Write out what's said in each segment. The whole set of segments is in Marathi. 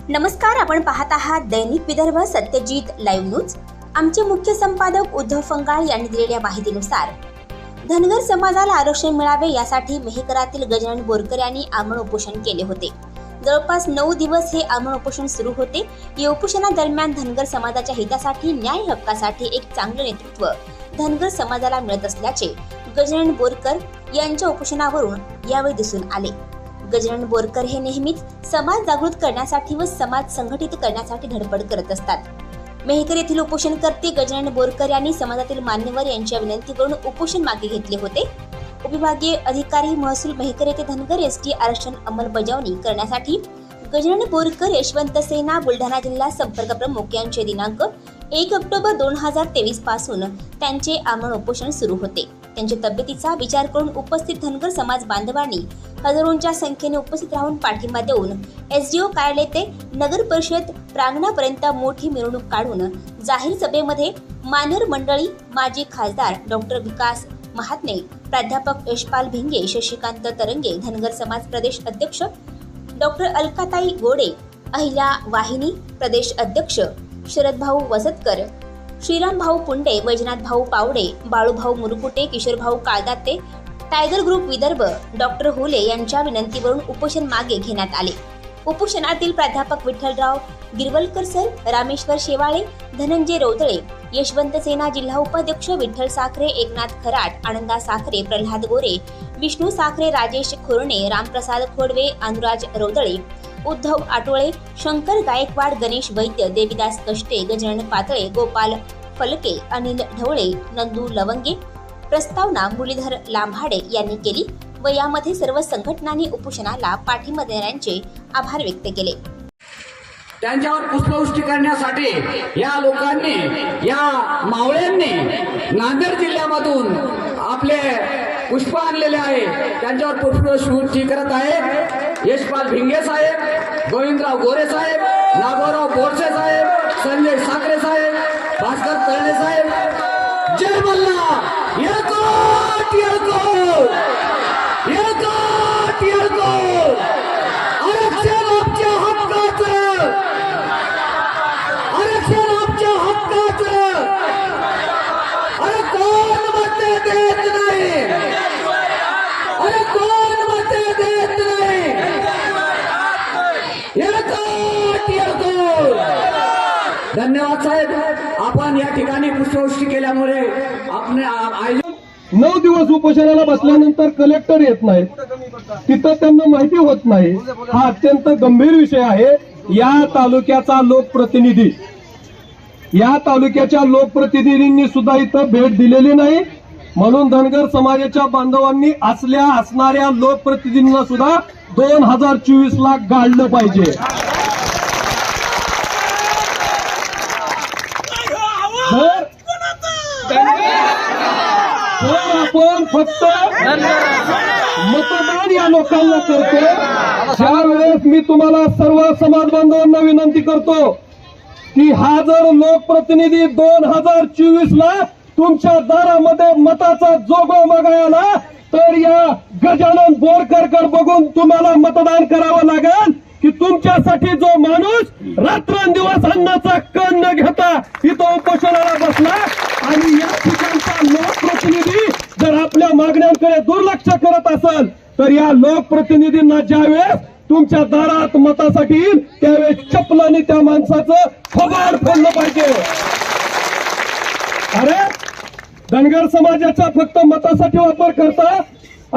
नमस्कार, आपण पाहत आहात दैनिक विदर्भ सत्यजित लाईव्ह न्यूज। आमचे मुख्य संपादक उद्धव फंगाळ यांनी दिलेल्या माहितीनुसार धनगर समाजाला आरक्षण मिळावे यासाठी मेहकरातील गजानन बोरकर यांनी आमरण उपोषण केले होते। जवळपास 9 दिवस हे आमरण उपोषण सुरू होते। या उपोषणादरम्यान धनगर समाजाच्या हितासाठी, न्याय हक्कासाठी एक चांगले नेतृत्व धनगर समाजाला मिळत असल्याचे गजानन बोरकर यांच्या उपोषणावरून यावेळी दिसून आले। गजानन बोरकर हे नेहमीच समाज जागृत करण्यासाठी व समाज संघटित करण्यासाठी धडपड करत असतात। मेहकर येथील उपोषणकर्ते गजानन बोरकर यांनी समाजातील मान्यवर यांच्या विनंतीवरून उपोषण मागे घेतले होते। उपविभागीय अधिकारी महसूल मेहकर येथे धनगर एसटी आरक्षण अंमलबजावणी करण्यासाठी गजानन बोरकर, यशवंत सेना, बुलढाणा जिल्हा संपर्क प्रमुख यांचे दिनांक 1 ऑक्टोबर 2023 पासून त्यांचे आमरण उपोषण सुरू होते। त्यांच्या तब्येतीचा विचार करून उपस्थित धनगर समाज बांधवांनी हजारोंच्या संख्येने उपस्थित राहून पाठिंबा देऊन एसडीओ कार्यालय ते नगर परिषद प्रांगणापर्यंत मोठी मिरवणूक काढून जाहीर सभेमध्ये मान्यवर मंडळी, माजी खासदार डॉक्टर विकास महात्मे, प्राध्यापक यशपाल भिंगे, शशिकांत तरंगे, धनगर समाज प्रदेश अध्यक्ष डॉक्टर अलकाताई गोडे, अहिल्या वाहिनी प्रदेश अध्यक्ष Sharadbhau Vasatkar, Shrirambhau Punde, Vaijnathbhau Pawde, Balubhau Murkute, Kishorbhau Kaldate, tiger group Vidarbha doctor Hule यांच्या विनंतीवरून उपोषण मागे घेण्यात आले। उपोषणातील प्राध्यापक विठ्ठलराव गिरवलकर सर, रामेश्वर शेवाळे, धनंजय रौदळे, यशवंत सेना जिल्हा उपाध्यक्ष विठ्ठल साखरे, एकनाथ खराट, आनंदा साखरे, प्रल्हाद गोरे, विष्णू साखरे, राजेश खोरणे, रामप्रसाद खोडवे, अनुराज रौदळे, उद्धव आटोळे, शंकर गायकवाड, गणेश वैद्य, देविदास कष्टे, गजानन पातळे, गोपाल फलके, अनिल ढवळे, नंदू लवंगे। प्रस्तावना मुरलीधर लांभाडे यांनी केली व यामध्ये सर्व संघटनांनी उपोषणाला पाठिंबा देणाऱ्यांचे आभार व्यक्त केले। त्यांच्यावर पुष्पवृष्टी करण्यासाठी या लोकांनी, या मावळ्यांनी नांदेड जिल्ह्यामधून आपले पुष्प आणलेले आहे। त्यांच्यावर पुष्पवृष्टी करत आहेत यशपाल भिंगे साहेब, गोविंदराव गोरे साहेब, नागोराव बोरसे साहेब, संजय साखरे साहेब, भास्कर तळणे साहेब। जय मल्ला, येळकोट येळकोट येळकोट येळकोट। आरक्षण आमच्या हक्काचं, आरक्षण आमच्या हक्काचं। अरे कोण मते देत नाही, अरे कोण मते देत नाही। येळकोट येळकोट। धन्यवाद साहेब, आपण या ठिकाणी पुष्पवृष्टी केल्यामुळे आपण 9 दिवस उपोषणाला बसल्यानंतर कलेक्टर येत नाही, तिथं त्यांना माहिती होत नाही। हा अत्यंत गंभीर विषय आहे। या तालुक्याचा लोकप्रतिनिधी, या तालुक्याच्या लोकप्रतिनिधींनी सुद्धा इथं भेट दिलेली नाही। म्हणून धनगर समाजाच्या बांधवांनी असणाऱ्या लोकप्रतिनिधींना सुद्धा 2024 ला गाडलं पाहिजे। आपण फक्त मतदान या लोकांना करतो। त्यावेळेस मी तुम्हाला सर्व समाज बांधवांना विनंती करतो की हा जर लोकप्रतिनिधी 2024 ला तुमच्या दारामध्ये मताचा जोगवा मागायला, तर या गजानन बोरकरकर बघून तुम्हाला मतदान करावं लागेल की तुमच्यासाठी जो माणूस रात्रंदिवस अन्नाचा कण न घेता इथं उपोषणाला बसला आणि या ठिकाणचा लोकप्रतिनिधी जर आपल्या मागण्यांकडे दुर्लक्ष करत असेल, तर या लोकप्रतिनिधींना ज्यावेळेस तुमच्या दारात मतासाठी येईल त्यावेळेस चपलाने त्या माणसाचं थोबाड फोडलं पाहिजे। अरे धनगर समाजाचा फक्त मतासाठी वापर करता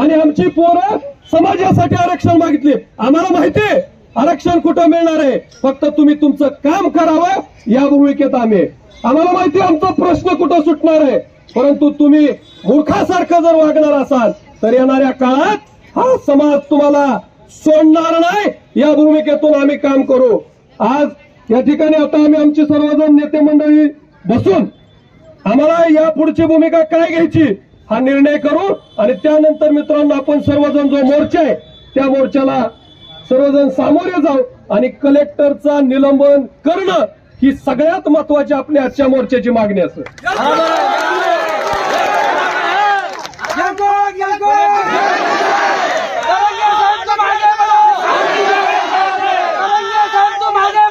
आणि आमची पोरं समाजासाठी आरक्षण मागितले। आम्हाला माहिती आहे आरक्षण कुठं मिळणार आहे, फक्त तुम्ही तुमचं काम करावं या भूमिकेत आम्ही। आम्हाला माहिती आमचा प्रश्न कुठं सुटणार आहे, परंतु तुम्ही मूर्खासारखं जर वागणार असाल तर येणाऱ्या काळात हा समाज तुम्हाला सोडणार नाही। या भूमिकेतून आम्ही काम करू। आज या ठिकाणी आता आम्ही आमची सर्वजण नेते मंडळी बसून आम्हाला या पुढची भूमिका काय घ्यायची हा निर्णय करू आणि त्यानंतर मित्रांनो आपण सर्वजण जो मोर्चा आहे त्या मोर्चाला सर्वजण सामोरे जाऊ आणि कलेक्टरचा निलंबन करणं ही सगळ्यात महत्वाची आपल्या आजच्या मोर्चाची मागणी असेल। मागे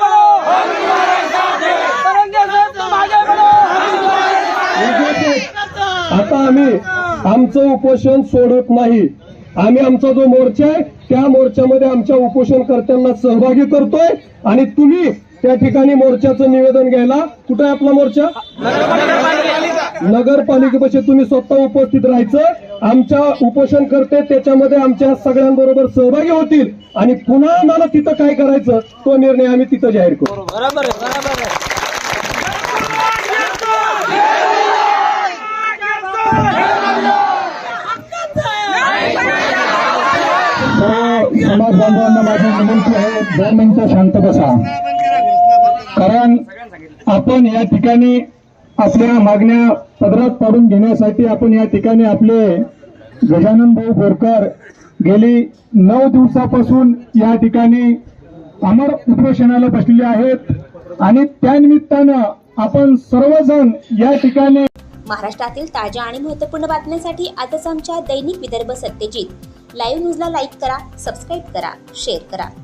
आमचं उपोषण सोडत नाही. आम्ही आमचा जो मोर्चा आहे त्या मोर्चामध्ये आमच्या उपोषणकर्त्यांना सहभागी करतोय आणि तुम्ही त्या ठिकाणी मोर्चाचं निवेदन घ्यायला, कुठं आहे आपला मोर्चा? नगरपालिकेपाशी तुम्ही स्वतः उपस्थित राहायचं. आमच्या उपोषणकर्ते त्याच्यामध्ये आमच्या सगळ्यांबरोबर सहभागी होतील आणि पुन्हा आम्हाला तिथं काय करायचं तो निर्णय आम्ही तिथं जाहीर करू. समाज बांधवांना माझी विनंती आहे, 2 मिनिटं शांत बसा. कारण आपण या ठिकाणी आपल्या मागण्या पदरात पाडून घेण्यासाठी आपण या ठिकाणी आपले गजानन भाऊ बोरकर गेली 9 दिवसापासून या ठिकाणी अमर उपोषणाला बसलेले आहेत आणि त्यानिमित्तानं आपण सर्वजण या ठिकाणी. महाराष्ट्रातील ताज्या आणि महत्त्वपूर्ण बातम्यांसाठी आजच आमच्या दैनिक विदर्भ सत्यजित लाईव्ह न्यूजला लाईक करा, सबस्क्राईब करा, शेअर करा.